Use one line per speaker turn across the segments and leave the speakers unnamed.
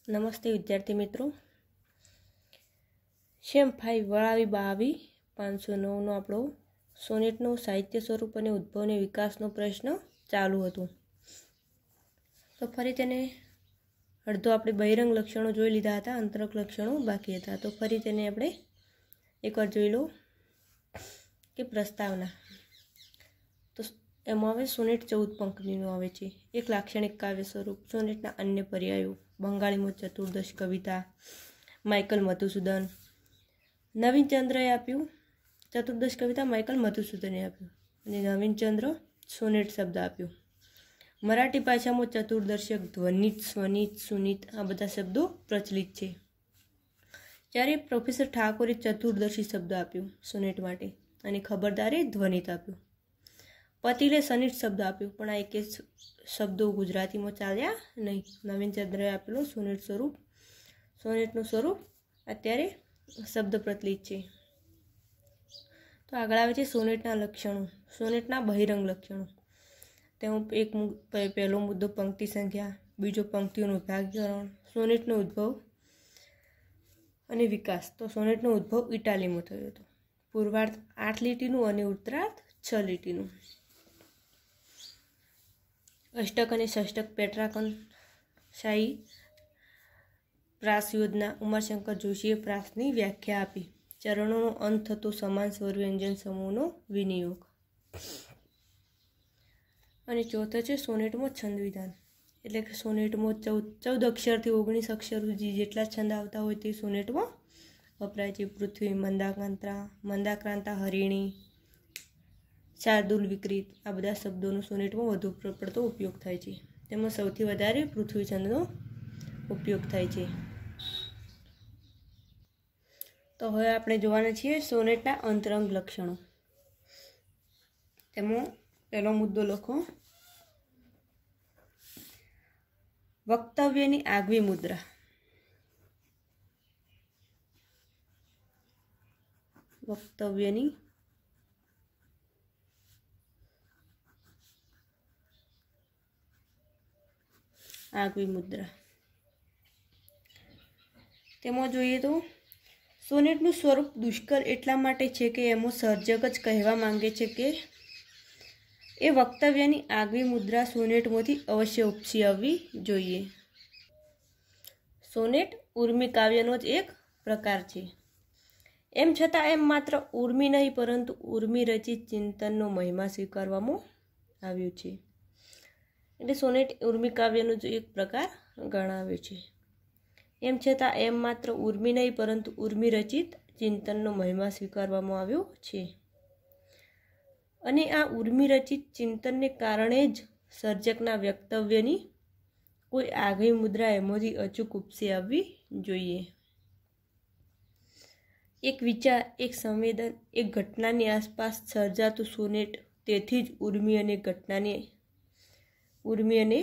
નમસ્તે વિદ્યાર્થી મિત્રો, શેમ 5 વળાવી બાવી 509નો આપણો સોનેટનો સાહિત્ય સ્વરૂપ અને ઉદ્ભવ અને વિકાસનો પ્રશ્ન ચાલુ હતો. તો ફરી તેને અડધો આપણે બહિરંગ લક્ષણો જોઈ લીધા હતા, અંતરંગ લક્ષણો બાકી હતા. તો ફરી તેને આપણે એકવાર જોઈ લો કે પ્રસ્તાવના. તો એમાં આવે સોનેટ 14 પંક્તિનું આવે છે. એક લાક્ષણિક કાવ્ય સ્વરૂપ. સોનેટના અન્ય પર્યાયો: બંગાળીમાં ચતુર્દશ કવિતા, માઇકલ મધુસૂદન. નવીનચંદ્રએ આપ્યું ચતુર્દશ કવિતા, માઇકલ મધુસૂદને આપ્યું, અને નવીનચંદ્ર સોનેટ શબ્દ આપ્યો. મરાઠી ભાષામાં ચતુર્દર્શક, ધ્વનિત, સ્વનિત, સુનિત આ બધા શબ્દો પ્રચલિત છે. જ્યારે પ્રોફેસર ઠાકોરે ચતુર્દશી શબ્દ આપ્યો સોનેટ માટે, અને ખબરદારે ધ્વનિત આપ્યું. પતિલે સનિટ શબ્દ આપ્યો, પણ આ એક શબ્દો ગુજરાતીમાં ચાલ્યા નહીં. નવીનચંદ્રએ આપેલો સોનેટ સ્વરૂપ, સોનેટનું સ્વરૂપ અત્યારે શબ્દ પ્રચલિત છે. તો આગળ આવે છે સોનેટના લક્ષણો, સોનેટના બહિરંગ લક્ષણો. તેમાં એક પહેલો મુદ્દો પંક્તિ સંખ્યા, બીજો પંક્તિઓનું વિભાગીકરણ, સોનેટનો ઉદ્ભવ અને વિકાસ. તો સોનેટનો ઉદ્ભવ ઇટાલીમાં થયો હતો. પૂર્વાર્ધ 8 લીટીનું અને ઉત્તરાર્ધ 6 લીટીનું. અષ્ટક અને ષષ્ટક પેટ્રાકન શાહી પ્રાસ યોજના. ઉમાશંકર જોશીએ પ્રાસની વ્યાખ્યા આપી. ચરણોનો અંત થતો સમાન સ્વર વ્યંજન સમૂહનો વિનિયોગ. અને ચોથો છે સોનેટમાં છંદ વિધાન, એટલે કે સોનેટમાં 14 અક્ષરથી 19 અક્ષર સુધી જેટલા છંદ આવતા હોય તે સોનેટમાં વપરાય છે. પૃથ્વી, મંદાક્રાંતા, હરિણી, શાર્દુલ વિકૃત આ બધા શબ્દોનો સોનેટમાં વધુ પડતો ઉપયોગ થાય છે. તેમાં સૌથી વધારે પૃથ્વી છંદનો ઉપયોગ થાય છે. તો હવે આપણે જોવાના છીએ સોનેટના અંતરંગ લક્ષણો. તેમાં પહેલો મુદ્દો લખો, વક્તવ્યની આગવી મુદ્રા. વક્તવ્યની આગવી મુદ્રા. તેમાં જોઈએ તો સોનેટનું સ્વરૂપ દુષ્કર એટલા માટે છે કે એમાં સર્જક જ કહેવા માંગે છે કે એ વક્તવ્યની આગવી મુદ્રા સોનેટમાંથી અવશ્ય ઉપસી આવવી જોઈએ. સોનેટ ઉર્મી કાવ્યનો જ એક પ્રકાર છે. એમ છતાં એમ માત્ર ઉર્મી નહીં પરંતુ ઉર્મી રચિત ચિંતનનો મહિમા સ્વીકારવામાં આવ્યો છે. એટલે સોનેટ ઉર્મી કાવ્યનો જ એક પ્રકાર ગણાવ્યો છે. એમ છતાં એમ માત્ર ઉર્મી નહીં પરંતુ ઉર્મી રચિત ચિંતનનો મહિમા સ્વીકારવામાં આવ્યો છે. અને આ ઉર્મી રચિત ચિંતનને કારણે જ સર્જકના વક્તવ્યની કોઈ આગવી મુદ્રા એમાંથી અચૂક ઉપસી આવવી જોઈએ. એક વિચાર, એક સંવેદન, એક ઘટનાની આસપાસ સર્જાતું સોનેટ તેથી જ ઉર્મી અને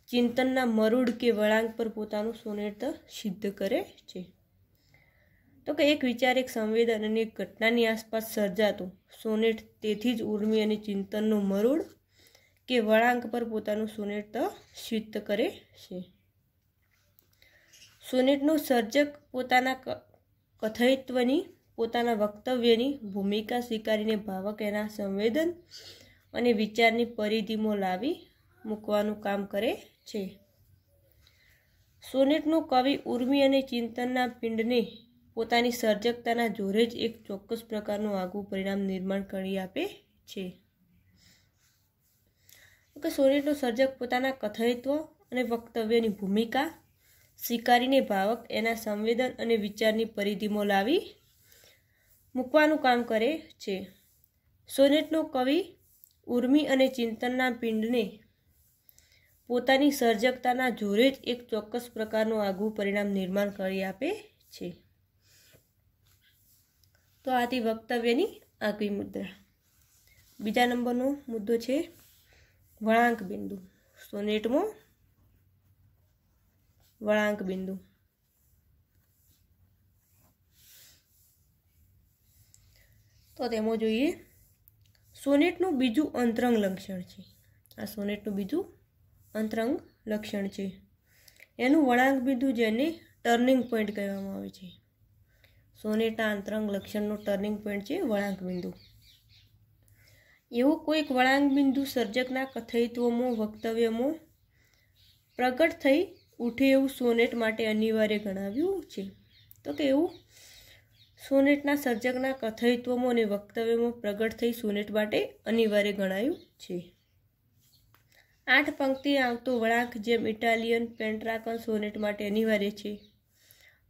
ચિંતનના મરૂડ કે વળાંક પર પોતાનું સોનેટ સિદ્ધ કરે છે. તો કે એક વિચાર, એક સંવેદન અને એક ઘટનાની આસપાસ સર્જાતું સોનેટ તેથી જ ઉર્મી અને ચિંતનનો મરૂડ કે વળાંક પર પોતાનું સોનેટ સિદ્ધ કરે છે. સોનેટનો સર્જક પોતાના કથયિત્વની, પોતાના વક્તવ્યની ભૂમિકા સ્વીકારીને ભાવક એના સંવેદન અને વિચારની પરિધિમાં લાવી મૂકવાનું કામ કરે છે. સોનેટનો કવિ ઉર્મી અને ચિંતનના પિંડને પોતાની સર્જકતાના જોરે જ એક ચોક્કસ પ્રકારનું આગવું પરિણામ નિર્માણ કરી આપે છે. કે સોનેટનો સર્જક પોતાના કથયિત્વ અને વક્તવ્યની ભૂમિકા સ્વીકારીને ભાવક એના સંવેદન અને વિચારની પરિધિમાં લાવી મૂકવાનું કામ કરે છે. સોનેટનો કવિ ઉર્મી અને ચિંતનના પિંડને પોતાની સર્જકતાના જોરે જ એક ચોક્કસ પ્રકારનું આગવું પરિણામ નિર્માણ કરી આપે છે. તો આથી વક્તવ્યની આગવી મુદ્રા. બીજા નંબરનો મુદ્દો છે વળાંક બિંદુ. સોનેટમાં વળાંક બિંદુ. તો તેમાં જોઈએ સોનેટનું બીજું અંતરંગ લક્ષણ છે. આ સોનેટનું બીજું અંતરંગ લક્ષણ છે એનું વળાંક બિંદુ જેને ટર્નિંગ પોઈન્ટ કહેવામાં આવે છે. સોનેટના અંતરંગ લક્ષણનો ટર્નિંગ પોઈન્ટ છે વળાંક બિંદુ. એવું કોઈક વળાંક બિંદુ સર્જકના કથયત્વમાં વક્તવ્યમાં પ્રગટ થઈ ઉઠે એવું સોનેટ માટે અનિવાર્ય ગણાવ્યું છે. તો કે એવું સોનેટના સર્જકના કથયત્વમાં અને વક્તવ્યમાં પ્રગટ થઈ સોનેટ માટે અનિવાર્ય ગણાયું છે. 8 પંક્તિ આવતો વળાંક જેમ ઇટાલિયન પેન્ટ્રાકન સોનેટ માટે અનિવાર્ય છે,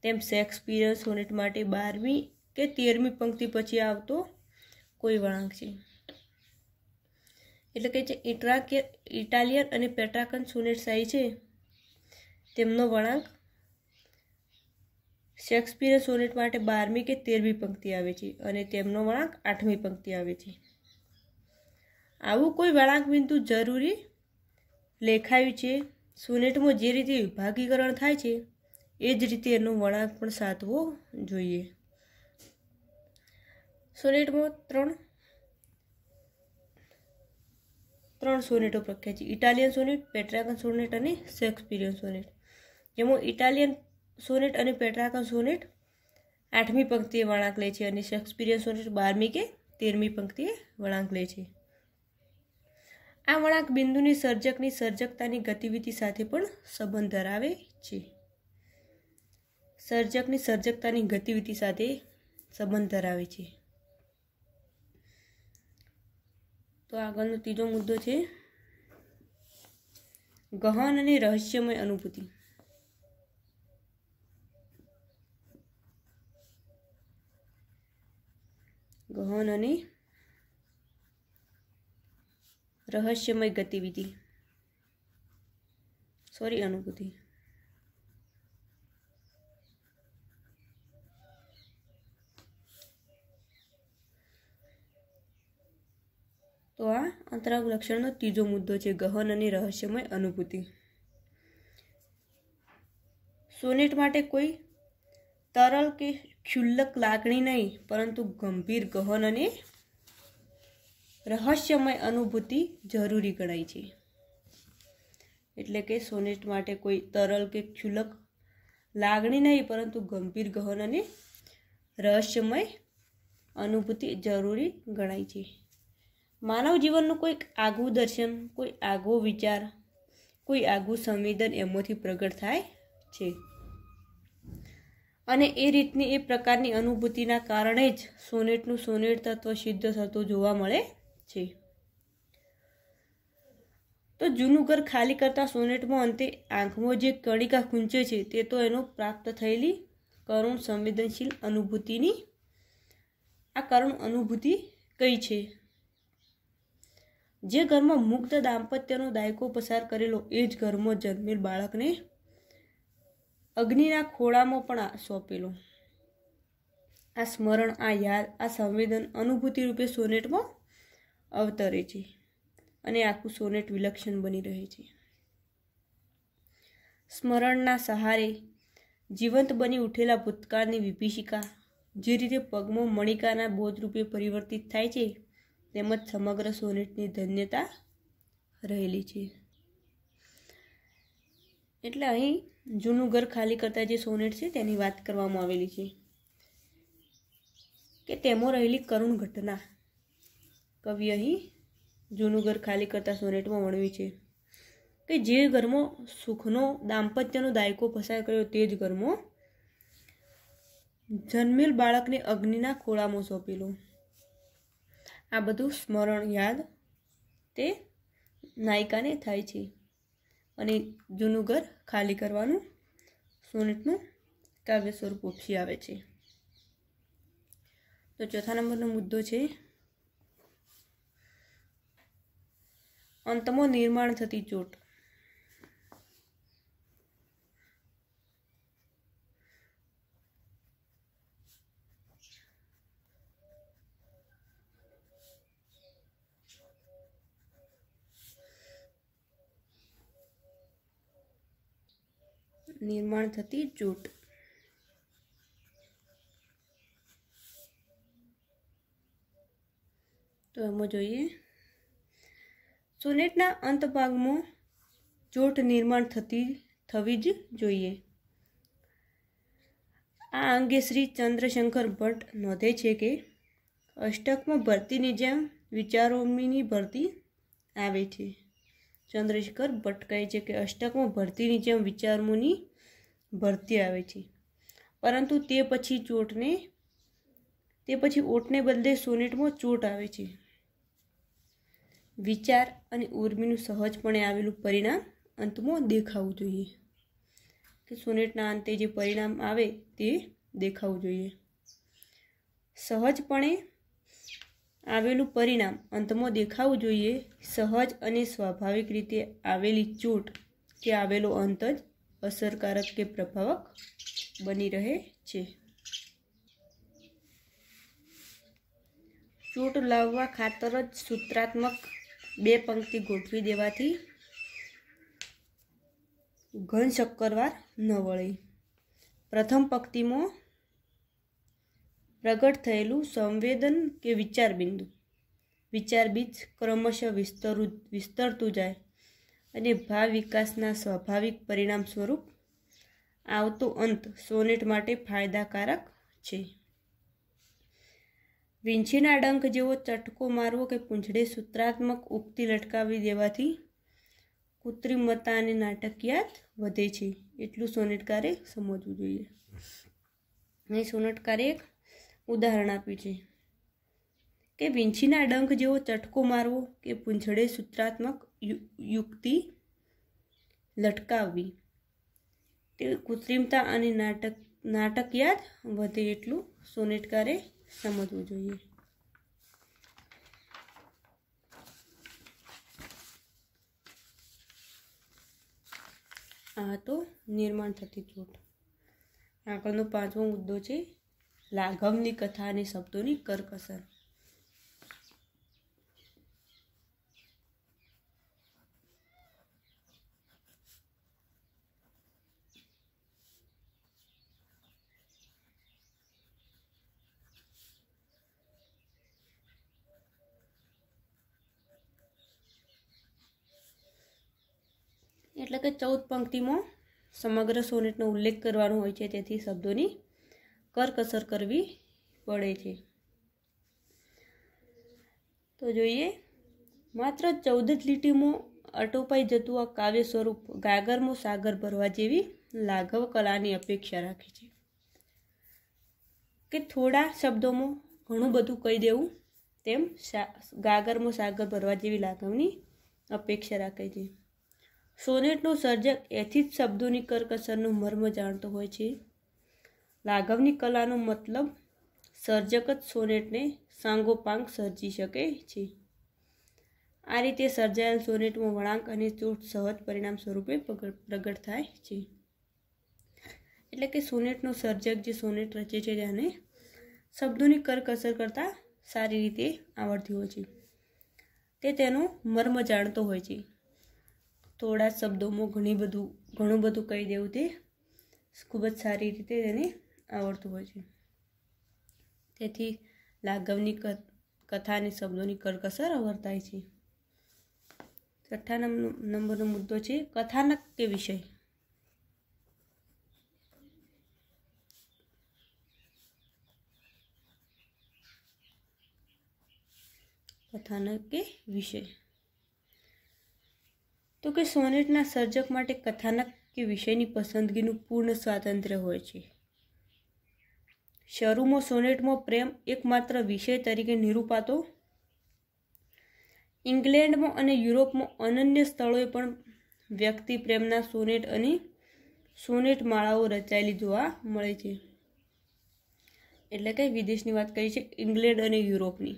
તેમ શેક્સપિયર સોનેટ માટે 12મી કે 13મી પંક્તિ પછી આવતો કોઈ વળાંક છે. એટલે કે જે ઇટાલિયન અને પેટ્રાકન સોનેટ શાહી છે તેમનો વળાંક શેક્સપિયર સોનેટ માટે 12મી કે 13મી પંક્તિ આવે છે અને તેમનો વળાંક 8મી પંક્તિ આવે છે. આવું કોઈ વળાંક બિંદુ જરૂરી લેખાયું છે. સોનેટમાં જે રીતે વિભાગીકરણ થાય છે એ જ રીતે એનો વળાંક પણ સાધવો જોઈએ. સોનેટમાં ત્રણ સોનેટો પ્રખ્યાત છે: ઇટાલિયન સોનેટ, પેટ્રાકન સોનેટ અને શેક્સપિયરિયન સોનેટ. જેમાં ઇટાલિયન સોનેટ અને પેટ્રાકન સોનેટ 8મી પંક્તિએ વળાંક લે છે અને શેક્સપિયરિયન સોનેટ 12મી કે 13મી પંક્તિએ વળાંક લે છે. આ વળાંક બિંદુની સર્જકની સર્જકતાની ગતિવિધિ સાથે પણ સંબંધ ધરાવે છે. સર્જકની સર્જકતાની ગતિવિધિ સાથે સંબંધ ધરાવે છે. તો આગળનો ત્રીજો મુદ્દો છે ગહન અને રહસ્યમય અનુભૂતિ. ગહન અને રહસ્યમય ગતિવિધિ અનુભૂતિ. તો આ અંતરાંગ લક્ષણનો ત્રીજો મુદ્દો છે ગહન અને રહસ્યમય અનુભૂતિ. સોનેટ માટે કોઈ તરલ કે ક્ષુલ્લક લાગણી નહીં, પરંતુ ગંભીર, ગહન અને રહસ્યમય અનુભૂતિ જરૂરી ગણાય છે. એટલે કે સોનેટ માટે કોઈ તરલ કે ક્ષુલ્લક લાગણી નહીં, પરંતુ ગંભીર, ગહન અને રહસ્યમય અનુભૂતિ જરૂરી ગણાય છે. માનવ જીવનનું કોઈક આગવું દર્શન, કોઈ આગવો વિચાર, કોઈ આગવું સંવેદન એમાંથી પ્રગટ થાય છે અને એ રીતની એ પ્રકારની અનુભૂતિના કારણે જ સોનેટનું સોનેટ તત્વ સિદ્ધ થતું જોવા મળે છે. તો જૂનું ઘર ખાલી કરતા સોનેટમાં અંતે આંખમાં જે કણિકા ખૂંચે છે તે તો એનો પ્રાપ્ત થયેલી કરુણ સંવેદનશીલ અનુભૂતિની આ કરુણ અનુભૂતિ કઈ છે? જે ઘરમાં મુગ્ધ દાંપત્યનો દાયકો પસાર કરેલો એ જ ઘરમાં જન્મેલ બાળકને અગ્નિના ખોળામાં પણ સોંપેલો આ સ્મરણ, આ યાદ, આ સંવેદન અનુભૂતિ રૂપે સોનેટમાં અવતરે છે અને આખું સોનેટ વિલક્ષણ બની રહે છે. સ્મરણના સહારે જીવંત બની ઉઠેલા ભૂતકાળની વિભીષિકા જે રીતે પગમાં મણિકાના બોધ રૂપે પરિવર્તિત થાય છે, તેમજ સમગ્ર સોનેટની ધન્યતા રહેલી છે. એટલે અહીં જૂનું ઘર ખાલી કરતા જે સોનેટ છે તેની વાત કરવામાં આવેલી છે કે તેમાં રહેલી કરુણ ઘટના કવિ અહીં જૂનું ઘર ખાલી કરતા સોનેટમાં વર્ણવી છે કે જે ઘરમાં સુખનો દાંપત્યનો દાયકો પસાર કર્યો તે જ ઘરમાં જન્મેલ બાળકને અગ્નિના ખોળામાં સોંપેલો. આ બધું સ્મરણ, યાદ તે નાયિકાને થાય છે અને જૂનું ઘર ખાલી કરવાનું સોનેટનું કાવ્ય સ્વરૂપ ઉપસી આવે છે. તો ચોથા નંબરનો મુદ્દો છે અંતમાં નિર્માણ થતી ચોટ. નિર્માણ થતી ચોટ. તો એમાં જોઈએ સોનેટના અંત ભાગમાં ચોટ નિર્માણ થતી થવી જ જોઈએ। આ અંગે શ્રી ચંદ્રશંકર ભટ્ટ નોંધે છે કે અષ્ટકમાં ભરતીની જેમ વિચારોની ભરતી આવે છે। ચંદ્રશેખર ભટ્ટ કહે છે કે અષ્ટકમાં ભરતીની જેમ વિચારોની ભરતી આવે છે, પરંતુ તે પછી ઓટને બદલે સોનેટમાં ચોટ આવે છે। વિચાર અને ઉર્મિનું સહજપણે આવેલું પરિણામ અંતમાં દેખાવું જોઈએ, કે સોનેટના અંતે જે પરિણામ આવે તે દેખાવું જોઈએ। સહજપણે આવેલું પરિણામ અંતમાં દેખાવું જોઈએ। સહજ અને સ્વાભાવિક રીતે આવેલી ચોટ કે આવેલો અંત જ અસરકારક કે પ્રભાવક બની રહે છે। ચોટ લાવવા ખાતર જ સૂત્રાત્મક 2 પંક્તિ ગોઠવી દેવાથી ઘન શક્કરવાર ન વળે। પ્રથમ પંક્તિમાં પ્રગટ થયેલું સંવેદન કે વિચાર બીજ ક્રમશઃ વિસ્તરતું જાય અને ભાવ વિકાસના સ્વાભાવિક પરિણામ સ્વરૂપ આવતો અંત સોનેટ માટે ફાયદાકારક છે। વીંછીના ડંખ જેવો ચટકો મારવો કે પૂંછડે સૂત્રાત્મક ઉક્તિ લટકાવી દેવાથી કૃત્રિમતા અને નાટકીયાત વધે છે, એટલું સોનેટકારે સમજવું જોઈએ। અહીં સોનેટકારે એક ઉદાહરણ આપ્યું છે કે વીંછીના ડંખ જેવો ચટકો મારવો કે પૂંછડે સૂત્રાત્મક યુક્તિ લટકાવવી તે કૃત્રિમતા અને નાટકીયાત વધે એટલું સોનેટકારે સમજવું જોઈએ। આ તો નિર્માણ થતી ચોટ। આગળનો 5મો મુદ્દો છે લાઘવની કથા અને શબ્દોની કરકસર। એટલે કે 14 પંક્તિમાં સમગ્ર સોનેટનો ઉલ્લેખ કરવાનો હોય છે, તેથી શબ્દોની કરકસર કરવી પડે છે। તો જોઈએ, માત્ર 14 જ લીટીમાં અટોપાઈ જતું આ કાવ્ય સ્વરૂપ ગાગરમાં સાગર ભરવા જેવી લાઘવ કલાની અપેક્ષા રાખે છે, કે થોડા શબ્દોમાં ઘણું બધું કહી દેવું, તેમ ગાગરમાં સાગર ભરવા જેવી લાઘવની અપેક્ષા રાખે છે। સોનેટનો સર્જક એથી જ શબ્દોની કરકસરનું મર્મ જાણતો હોય છે। લાઘવની કલાનો મતલબ સર્જક જ સોનેટને સાંગોપાંગ સર્જી શકે છે। આ રીતે સર્જાયેલ સોનેટમાં વળાંક અને ચોટ સહજ પરિણામ સ્વરૂપે પ્રગટ થાય છે। એટલે કે સોનેટનો સર્જક જે સોનેટ રચે છે તેને શબ્દોની કરકસર કરતાં સારી રીતે આવડતી હોય છે, તે તેનો મર્મ જાણતો હોય છે। થોડા શબ્દોમાં ઘણું બધું કહી દેવું તે ખૂબ જ સારી રીતે તેને આવડતું હોય છે, તેથી લાઘવની કથા અને શબ્દોની કરકસર વર્તાય છે। 6 નંબરનો મુદ્દો છે કથાનક કે વિષય। કથાનક કે વિષય તો કે સોનેટના સર્જક માટે કથાનક કે વિષયની પસંદગીનું પૂર્ણ સ્વાતંત્ર્ય હોય છે। શરૂમાં સોનેટમાં પ્રેમ એકમાત્ર વિષય તરીકે નિરૂપાતો ઇંગ્લેન્ડમાં અને યુરોપમાં અનન્ય સ્થળોએ પણ વ્યક્તિ પ્રેમના સોનેટ અને સોનેટ માળાઓ રચાયેલી જોવા મળે છે। એટલે કે વિદેશની વાત કરી છે, ઇંગ્લેન્ડ અને યુરોપની,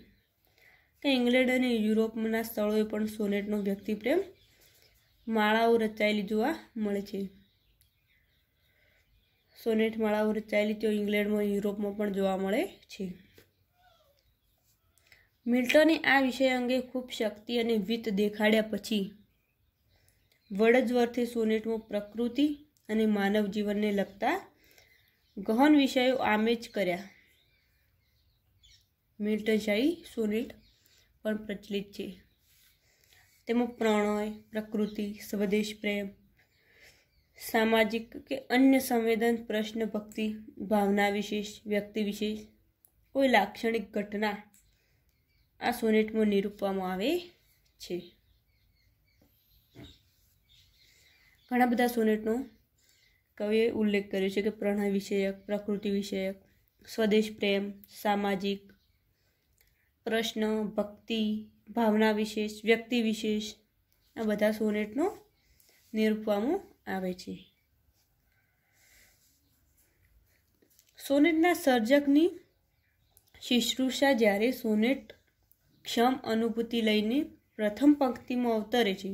કે ઇંગ્લેન્ડ અને યુરોપના સ્થળોએ પણ સોનેટનો વ્યક્તિ પ્રેમ માળાઓ રચાયેલી જોવા મળે છે। સોનેટ માળાઓ રચાયેલી તેઓ ઇંગ્લેન્ડમાં યુરોપમાં પણ જોવા મળે છે। મિલ્ટને આ વિષય અંગે ખૂબ શક્તિ અને વિત દેખાડ્યા પછી વર્ડસવર્થે સોનેટમાં પ્રકૃતિ અને માનવ જીવનને લગતા ગહન વિષયો આમે જ કર્યા। મિલ્ટનશાહી સોનેટ પણ પ્રચલિત છે, તેમાં પ્રણય, પ્રકૃતિ, સ્વદેશ પ્રેમ, सामाजिक के अन्य संवेदन, प्रश्न, भक्ति, भावना विशेष, व्यक्ति विशेष, कोई लाक्षणिक घटना आ सोनेटमां निरूपवामां आवे छे। घणा बधा सोनेटनो कविए उल्लेख कर्यो छे के प्रणय विषयक, प्रकृति विषयक, स्वदेश प्रेम, सामाजिक, प्रश्न, भक्ति, भावना विशेष, व्यक्ति विशेष आ बधा सोनेटनो निरूपवामां आवे छे। सोनेटना सर्जकनी शुश्रूषा ज्यारे सोनेट क्षम अनुभूति लईने प्रथम पंक्तिमां अवतरे छे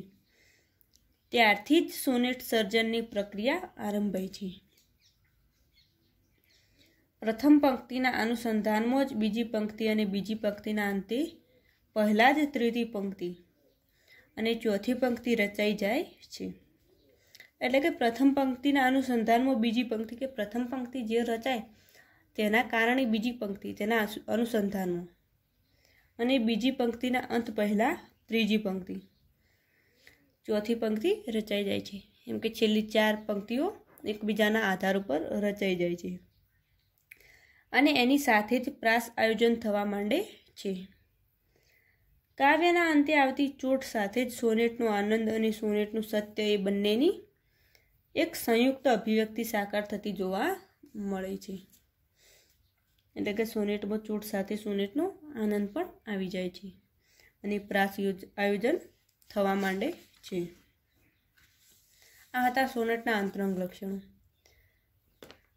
त्यारथी ज सोनेट सर्जननी प्रक्रिया आरंभाई छे। प्रथम पंक्तिना अनुसंधानमां ज बीजी पंक्ति अने बीजी पंक्तिना अंते पहला ज त्रीजी पंक्ति अने चौथी पंक्ति रचाई जाय छे। एटले के प्रथम पंक्तिना अनुसंधानमां बीजी पंक्ति के प्रथम पंक्ति जे रचाय तेना कारणे बीजी पंक्ति तेना अनुसंधानमां अने बीजी पंक्तिना अंत पहला त्रीजी पंक्ति चौथी पंक्ति रचाई जाय छे। एम के छेल्ली चार पंक्तिओ एकबीजाना आधार पर रचाई जाय छे अने एनी साथे ज प्रास आयोजन थवा मांडे छे। काव्यना अंते आवती चोट साथे ज सोनेटनो आनंद अने सोनेटनुं सत्य ए बंनेनी एक संयुक्त अभिव्यक्ति साकार थती जोवा मळे छे। एटले के सोनेटमां चोट साथे सोनेटनो आनंद पण आवी जाय छे अने प्रास आयोजन थवा मांडे छे। आ हता सोनेटना अंतरंग लक्षणो।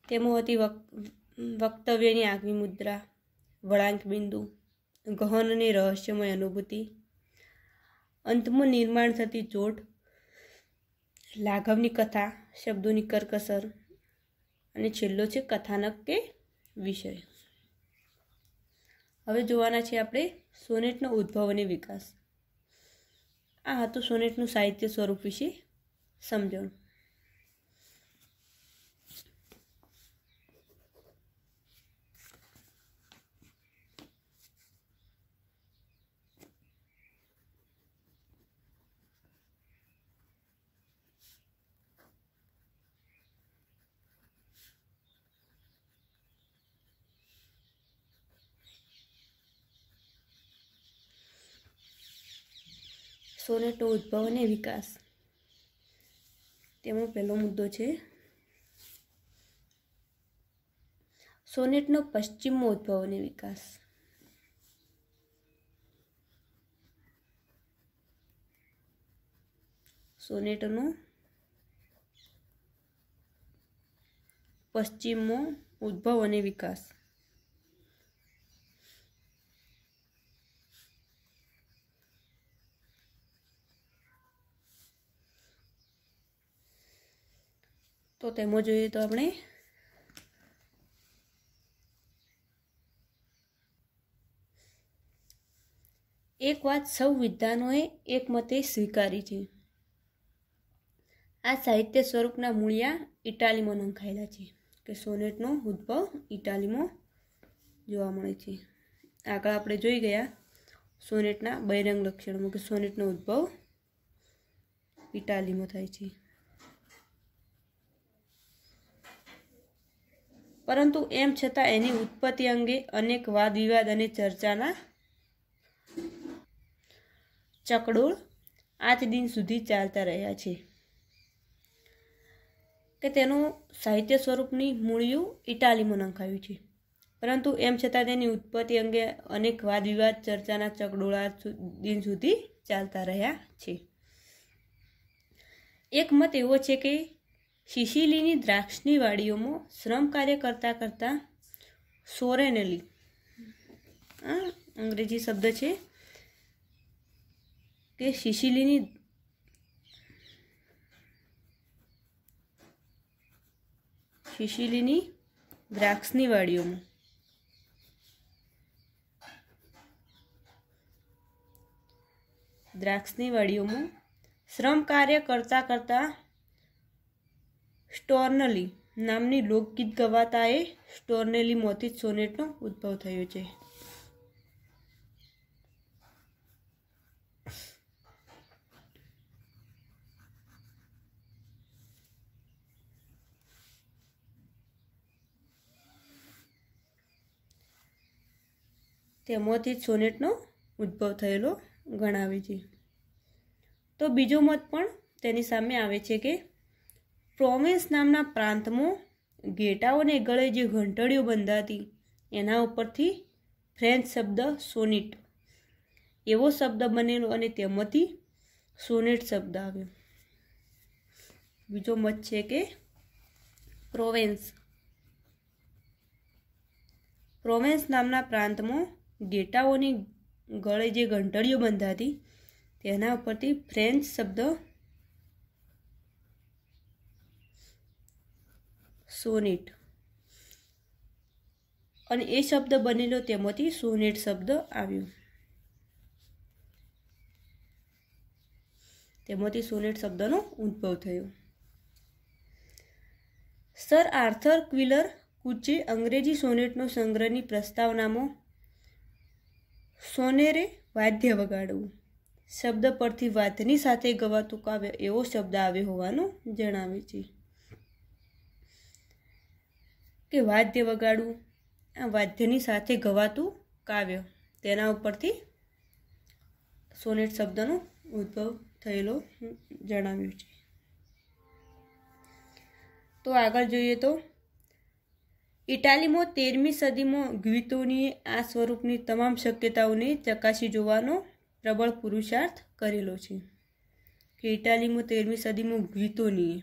तेमां हती वक्तव्यनी આગવી मुद्रा, वळांक बिंदु, गहन अने रहस्यमय अनुभूति, अंतमां निर्माण थती चोट, लाघवनी कथा, शब्दोनी करकसर अने छेल्लो छे कथानक के विषय। हवे जोवाना छे आपणे सोनेटनो उद्भव अने विकास। आ हतुं सोनेटनुं साहित्य स्वरूप विषे समजण। सोनेटनो उद्भव अने विकास। तेमां पहेलो मुद्दो छे सोनेटनो पश्चिममो उद्भव अने विकास। सोनेटनो पश्चिममो उद्भव अने विकास। तो तेमो जोईए तो आपणे एक वात सौ विद्वानोए एक मते स्वीकारी छे। आ साहित्य स्वरूपना मूळिया इटालीमां नंखायेला छे के सोनेटनो उद्भव इटालीमां जोवा मळे छे। આગળ આપણે જોઈ ગયા સોનેટના બહિરંગ લક્ષણો કે સોનેટનો ઉદ્ભવ ઇટાલીમાં થાય છે। પરંતુ એમ છતાં એની ઉત્પત્તિ અંગે અનેક વાદ વિવાદ અને ચર્ચાના ચકડોળ આજ દિન સુધી ચાલતા રહ્યા છે કે તેનું સાહિત્ય સ્વરૂપની મૂળિયું ઇટાલીમાં નંખાયું છે, પરંતુ એમ છતાં તેની ઉત્પત્તિ અંગે અનેક વાદ વિવાદ ચર્ચાના ચકડોળા દિન સુધી ચાલતા રહ્યા છે। એક મત એવો છે કે સિસિલીની દ્રાક્ષની વાડીઓમાં શ્રમ કાર્ય કરતા કરતા સોરેનેલી, અંગ્રેજી શબ્દ છે કે સિસિલીની દ્રાક્ષની વાડીઓમાં શ્રમ કાર્ય કરતા કરતા સ્ટોર્નલી નામની લોકગીત ગવાતા એ સ્ટોર્નેલીમાંથી જ સોનેટનો ઉદ્ભવ થયો છે। તેમાંથી જ સોનેટનો ઉદ્ભવ થયેલો ગણાવે છે. તો બીજો મત પણ તેની સામે આવે છે કે પ્રોવેન્સ નામના પ્રાંતમાં ઘેટાઓને ગળે જે ઘંટડીઓ બંધાતી એના ઉપરથી ફ્રેન્ચ શબ્દ સોનિટ એવો શબ્દ બનેલો અને તેમાંથી સોનેટ શબ્દ આવ્યો. બીજો મત છે કે પ્રોવેન્સ નામના પ્રાંતમાં ઘેટાઓની ગળે જે ઘંટડીઓ બંધાતી તેના ઉપરથી ફ્રેન્ચ શબ્દ સોનેટ અને એ શબ્દ બનેલો તેમાંથી સોનેટ શબ્દ આવ્યો. તેમાંથી સોનેટ શબ્દનો ઉદ્ભવ થયો. સર આર્થર ક્વિલર કુચે અંગ્રેજી સોનેટનો સંગ્રહની પ્રસ્તાવનામાં સોનેરે વાદ્ય વગાડવું શબ્દ પરથી વાદ્યની સાથે ગવાતું કાવ્ય એવો શબ્દ આવ્યો હોવાનું જણાવે છે. કે વાદ્ય વગાડવું, આ વાદ્યની સાથે ગવાતું કાવ્ય, તેના ઉપરથી સોનેટ શબ્દનો ઉદ્ભવ થયેલો જણાવ્યું છે. તો આગળ જોઈએ તો ઇટાલીમાં 13મી સદીમાં ગ્વિતોનીએ આ સ્વરૂપની તમામ શક્યતાઓને ચકાસી જોવાનો પ્રબળ પુરુષાર્થ કરેલો છે. કે ઇટાલીમાં 13મી સદીમાં ગ્વિતોનીએ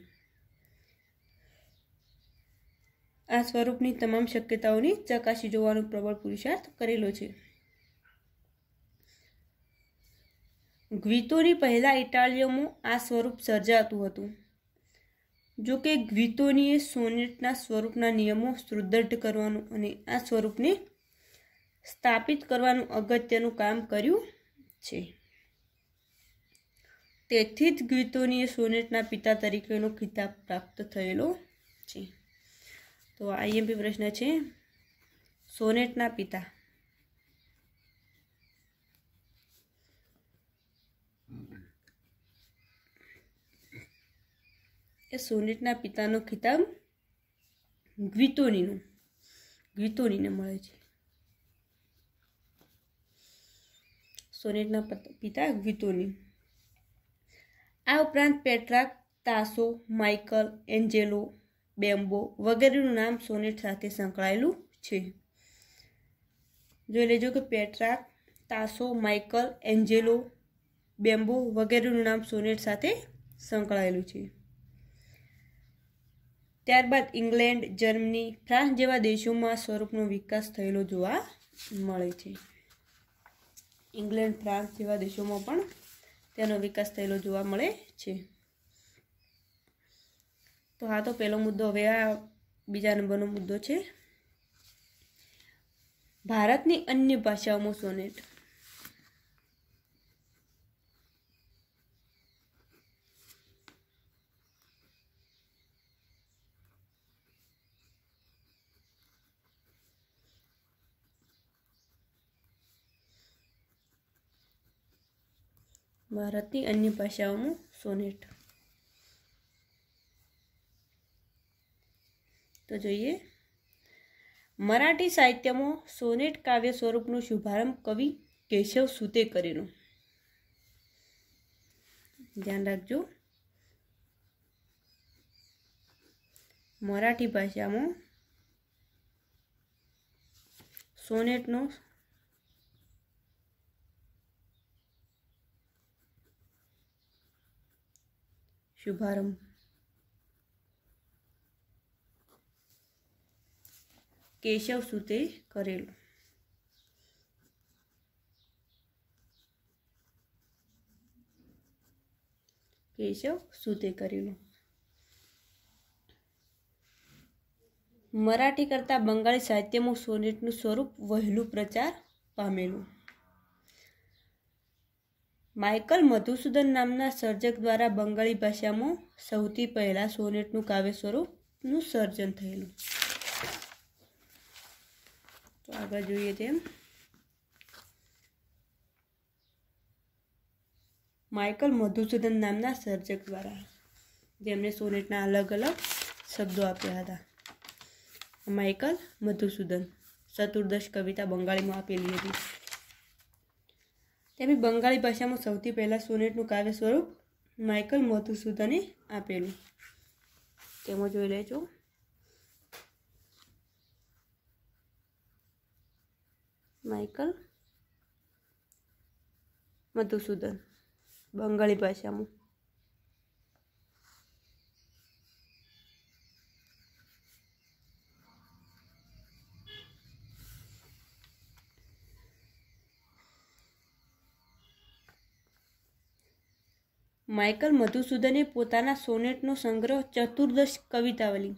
આ સ્વરૂપની તમામ શક્યતાઓની ચકાસી જોવાનો પ્રબળ પુરુષાર્થ કરેલો છે. ગ્વિતોની પહેલા ઇટાલીઓમાં આ સ્વરૂપ સર્જાતું હતું. જો કે ગ્વિતોનીએ સોનેટના સ્વરૂપના નિયમો સુદૃઢ કરવાનું અને આ સ્વરૂપને સ્થાપિત કરવાનું અગત્યનું કામ કર્યું છે. તેથી જ ગ્વિતોનીએ સોનેટના પિતા તરીકેનો ખિતાબ પ્રાપ્ત થયેલો છે. તો આઈએમપી પ્રશ્ન છે, સોનેટના પિતા. એ સોનેટના પિતાનો ખિતાબ ગ્વિતોનીને મળે છે. સોનેટના પિતા ગ્વિતોની. આ ઉપરાંત પેટ્રાક, તાસો, માઇકલ એન્જેલો, બેમ્બો વગેરેનું નામ સોનેટ સાથે સંકળાયેલું છે. જોઈ લેજો કે પેટ્રાક, તાસો, માઇકલ એન્જેલો, બેમ્બો વગેરેનું નામ સોનેટ સાથે સંકળાયેલું છે. ત્યારબાદ ઇંગ્લેન્ડ, જર્મની, ફ્રાન્સ જેવા દેશોમાં આ સ્વરૂપનો વિકાસ થયેલો જોવા મળે છે. ઇંગ્લેન્ડ, ફ્રાન્સ જેવા દેશોમાં પણ તેનો વિકાસ થયેલો જોવા મળે છે. તો હા, તો પહેલો મુદ્દો. હવે આ બીજા નંબરનો મુદ્દો છે, ભારતની અન્ય ભાષાઓમાં સોનેટ. ભારતની અન્ય ભાષાઓમાં સોનેટ. તો જોઈએ, મરાઠી સાહિત્યમાં સોનેટ કાવ્ય સ્વરૂપનો શુભારંભ કવિ કેશવ સૂતે કરેલો. ધ્યાન રાખજો, મરાઠી ભાષામાં સોનેટનો શુભારંભ કેશવ સૂતે કરેલો. મરાઠી કરતાં બંગાળી સાહિત્યમાં સોનેટનું સ્વરૂપ વહેલું પ્રચાર પામેલું. માઇકલ મધુસૂદન નામના સર્જક દ્વારા બંગાળી ભાષામાં સૌથી પહેલા સોનેટનું કાવ્ય સ્વરૂપનું સર્જન થયેલું. તો આગળ જોઈએ તેમ માઇકલ મધુસૂદન નામના સર્જક દ્વારા, જેમને સોનેટના અલગ અલગ શબ્દો આપ્યા હતા. માઇકલ મધુસૂદન ચતુર્દશ કવિતા બંગાળીમાં આપેલી હતી. તેમ બંગાળી ભાષામાં સૌથી પહેલાં સોનેટનું કાવ્ય સ્વરૂપ માઇકલ મધુસૂદને આપેલું. તેમાં જોઈ લેજો. માઇકલ મધુસૂદન બંગાળી ભાષામાં. માઇકલ મધુસૂદને પોતાના સોનેટનો સંગ્રહ ચતુર્દશ કવિતાવલી,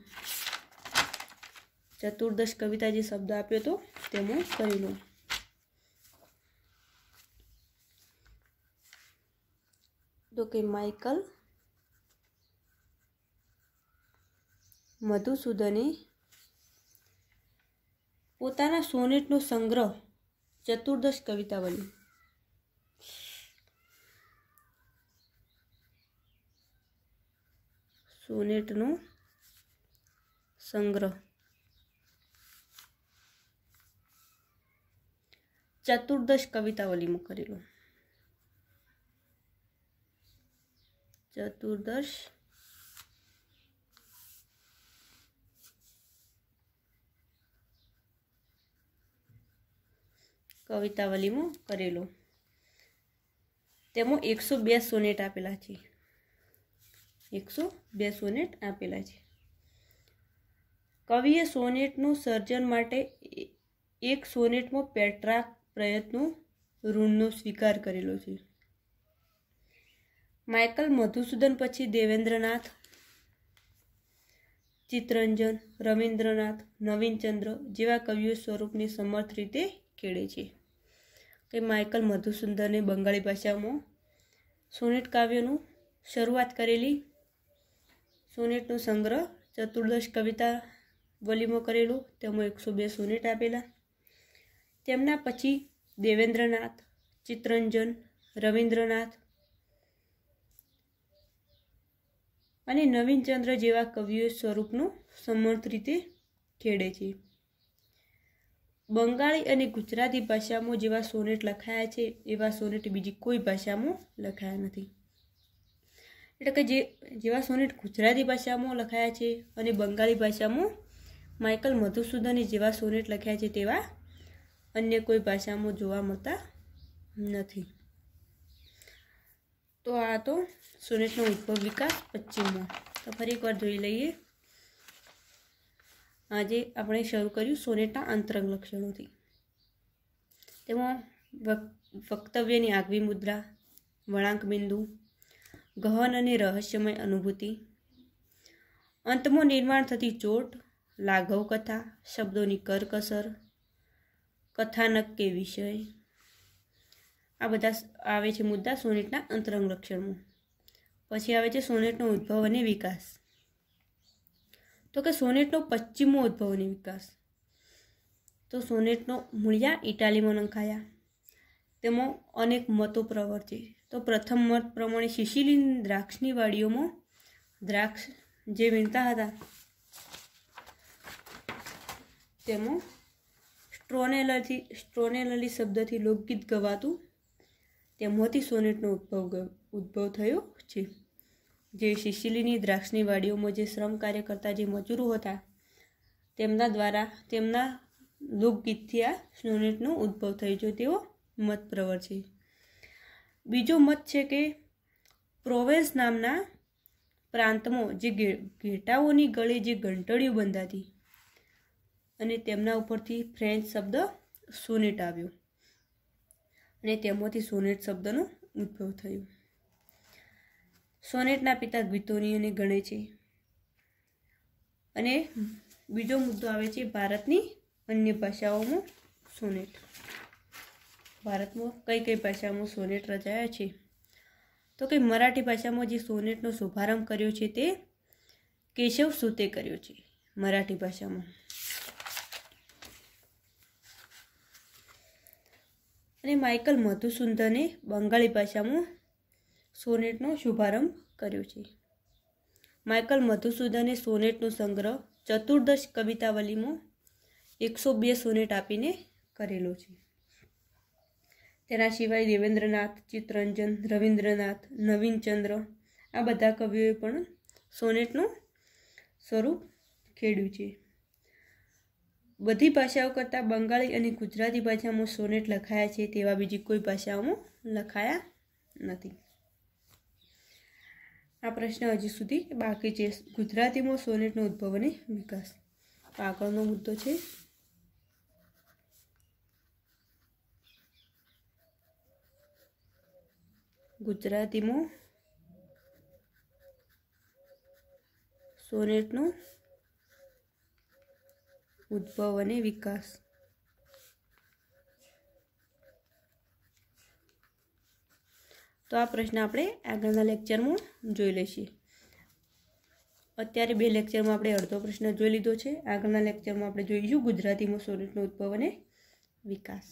ચતુર્દશ કવિતા જે શબ્દ આપ્યો હતો તેમાં કરી લો. તો કે માઇકલ મધુસૂદને પોતાના સોનેટનો સંગ્રહ ચતુર્દશ કવિતાવલી, સોનેટનો સંગ્રહ ચતુર્દશ કવિતાવલીમાં કરેલો. ચતુર્દશ કવિતાવલીમાં કરેલો. તેમાં 102 સોનેટ આપેલા છે. 102 સોનેટ આપેલા છે. કવિએ સોનેટનું સર્જન માટે એક સોનેટમાં પેટ્રાર્ક પ્રયત્નો ઋણનો સ્વીકાર કરેલો છે. માઇકલ મધુસૂદન પછી દેવેન્દ્રનાથ, ચિત્તરંજન, રવિન્દ્રનાથ, નવીનચંદ્ર જેવા કવિઓ સ્વરૂપને સમર્થ રીતે ખેડે છે. કે માઇકલ મધુસૂદને બંગાળી ભાષામાં સોનેટ કાવ્યનું શરૂઆત કરેલી. સોનેટનો સંગ્રહ ચતુર્દશ કવિતાવલીમાં કરેલો. તેમાં 102 સોનેટ આપેલા. તેમના પછી દેવેન્દ્રનાથ, ચિત્તરંજન, રવિન્દ્રનાથ અને નવીનચંદ્ર જેવા કવિઓ સ્વરૂપનું સમર્થ રીતે ખેડે છે. બંગાળી અને ગુજરાતી ભાષામાં જેવા સોનેટ લખાયા છે એવા સોનેટ બીજી કોઈ ભાષામાં લખાયા નથી. એટલે કે જેવા સોનેટ ગુજરાતી ભાષામાં લખાયા છે અને બંગાળી ભાષામાં માઇકલ મધુસૂદને જેવા સોનેટ લખ્યા છે તેવા અન્ય કોઈ ભાષામાં જોવા મળતા નથી. તો આ તો સોનેટનો ઉદ્ભવ વિકાસ પશ્ચિમમાં. તો ફરી એકવાર જોઈ લઈએ. આજે આપણે શરૂ કર્યું સોનેટના અંતરંગ લક્ષણોથી. તેમાં વક્તવ્યની આગવી મુદ્રા, વળાંક બિંદુ, ગહન અને રહસ્યમય અનુભૂતિ, અંતમાં નિર્માણ થતી ચોટ, લાઘવ કથા, શબ્દોની કરકસર, કથાનક કે વિષય, આ બધા આવે છે મુદ્દા સોનેટના અંતરંગ લક્ષણમાં. પછી આવે છે સોનેટનો ઉદ્ભવ અને વિકાસ. તો કે સોનેટનો પશ્ચિમો ઉદ્ભવ અને વિકાસ. તો સોનેટનો મૂળિયા ઇટાલીમાં નંખાયા. તેમાં અનેક મતો પ્રવર્તે. તો પ્રથમ મત પ્રમાણે સિસિલીની દ્રાક્ષની વાડીઓમાં દ્રાક્ષ જે વીણતા હતા તેમાં સ્ટ્રોનેલલી શબ્દથી લોકગીત ગવાતું. તેમાંથી સોનેટનો ઉદ્ભવ થયો છે. જે સિસિલીની દ્રાક્ષની વાડીઓમાં જે શ્રમ કાર્ય કરતા જે મજૂરો હતા તેમના દ્વારા તેમના લોકગીતથી આ સોનેટનો ઉદ્ભવ થયો છે તેવો મત પ્રવર છે. બીજો મત છે કે પ્રોવેન્સ નામના પ્રાંતમાં જે ઘેટાઓની ગળે જે ઘંટડીઓ બંધાતી અને તેમના ઉપરથી ફ્રેન્ચ શબ્દ સોનેટ આવ્યો અને તેમાંથી સોનેટ શબ્દનો ઉદ્ભવ થયો. સોનેટના પિતા ગ્વિતોનિયને ગણે છે. અને બીજો મુદ્દો આવે છે ભારતની અન્ય ભાષાઓમાં સોનેટ. ભારતમાં કઈ કઈ ભાષામાં સોનેટ રચાયા છે? તો કે મરાઠી ભાષામાં જે સોનેટનો શુભારંભ કર્યો છે તે કેશવ સૂતે કર્યો છે મરાઠી ભાષામાં. અને માઇકલ મધુસૂદને બંગાળી ભાષામાં સોનેટનો શુભારંભ કર્યો છે. માઇકલ મધુસૂદને સોનેટનો સંગ્રહ ચતુર્દશ કવિતાવલીમાં 102 સોનેટ આપીને કરેલો છે. તેના સિવાય દેવેન્દ્રનાથ, ચિત્તરંજન, રવિન્દ્રનાથ, નવીનચંદ્ર આ બધા કવિઓએ પણ સોનેટનું સ્વરૂપ ખેડ્યું છે. બધી ભાષાઓ કરતાં બંગાળી અને ગુજરાતી ભાષામાં સોનેટ લખાયા છે તેવા બીજી કોઈ ભાષાઓમાં લખાયા નથી. આ પ્રશ્ન હજી સુધી બાકી છે. ગુજરાતીમાં સોનેટનો ઉદ્ભવ અને વિકાસ. આગળનો મુદ્દો છે ગુજરાતીમાં સોનેટનો ઉદ્ભવ અને વિકાસ. તો આ પ્રશ્ન આપણે આગળના લેક્ચરમાં જોઈ લઈશું. અત્યારે 2 લેક્ચરમાં આપણે અડધો પ્રશ્ન જોઈ લીધો છે. આગળના લેક્ચરમાં આપણે જોઈશું ગુજરાતીમાં સોનેટનો ઉદ્ભવ અને વિકાસ.